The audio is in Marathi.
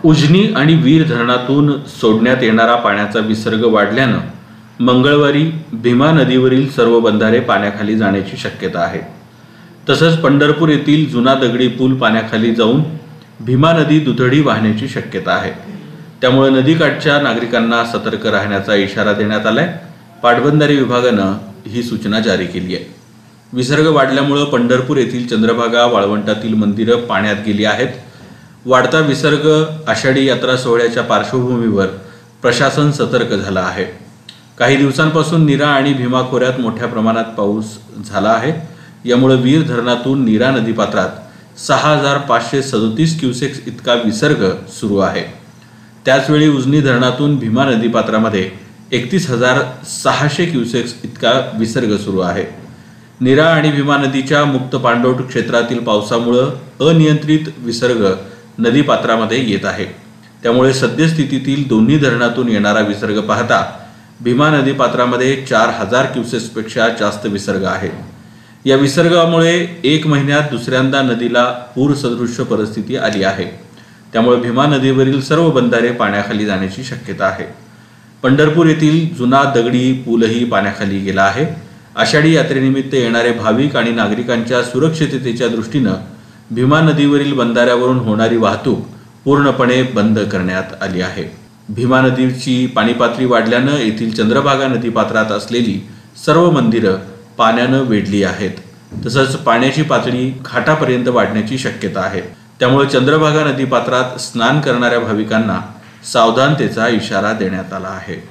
उजनी आणि वीर धरणातून सोडण्यात येणारा पाण्याचा विसर्ग वाढल्यानं मंगळवारी भीमा नदीवरील सर्व बंधारे पाण्याखाली जाण्याची शक्यता आहे। तसंच पंढरपूर येथील जुना दगडी पूल पाण्याखाली जाऊन भीमा नदी दुथडी वाहण्याची शक्यता आहे। त्यामुळे नदीकाठच्या नागरिकांना सतर्क राहण्याचा इशारा देण्यात आलाय। पाटबंधारे विभागानं ही सूचना जारी केली आहे। विसर्ग वाढल्यामुळे पंढरपूर येथील चंद्रभागा वाळवंटातील मंदिरं पाण्यात गेली आहेत। वाढता विसर्ग आषाढी यात्रा सोहळ्याच्या पार्श्वभूमीवर प्रशासन सतर्क झालं आहे। काही दिवसांपासून नीरा आणि भीमा खोऱ्यात मोठ्या प्रमाणात पाऊस झाला आहे। यामुळे वीर धरणातून नीरा नदीपात्रात 6537 क्युसेक्स इतका विसर्ग सुरू आहे। त्याचवेळी उजनी धरणातून भीमा नदीपात्रामध्ये 31600 क्युसेक्स इतका विसर्ग सुरू आहे। नीरा आणि भीमा नदीच्या मुक्त पाणलोट क्षेत्रातील पावसामुळे अनियंत्रित विसर्ग नदीपात्रामध्ये येत आहे। त्यामुळे सद्यस्थितीतील दोन्ही धरणातून येणारा विसर्ग पाहता भीमा नदीपात्रामध्ये 4000 क्युसेक्सपेक्षा जास्त विसर्ग आहे। या विसर्गामुळे एक महिन्यात दुसऱ्यांदा नदीला पूर सदृश परिस्थिती आली आहे। त्यामुळे भीमा नदीवरील सर्व बंधारे पाण्याखाली जाण्याची शक्यता आहे। पंढरपूर येथील जुना दगडी पूलही पाण्याखाली गेला आहे। आषाढी यात्रेनिमित्त येणारे भाविक आणि नागरिकांच्या सुरक्षिततेच्या दृष्टीनं भीमा नदीवरील बंधाऱ्यावरून होणारी वाहतूक पूर्णपणे बंद करण्यात आली आहे। भीमा नदीची पाणी पातळी वाढल्यानं येथील चंद्रभागा नदीपात्रात असलेली सर्व मंदिरं पाण्यानं वेढली आहेत। तसंच पाण्याची पातळी घाटापर्यंत वाढण्याची शक्यता आहे। त्यामुळे चंद्रभागा नदीपात्रात स्नान करणाऱ्या भाविकांना सावधानतेचा इशारा देण्यात आला आहे।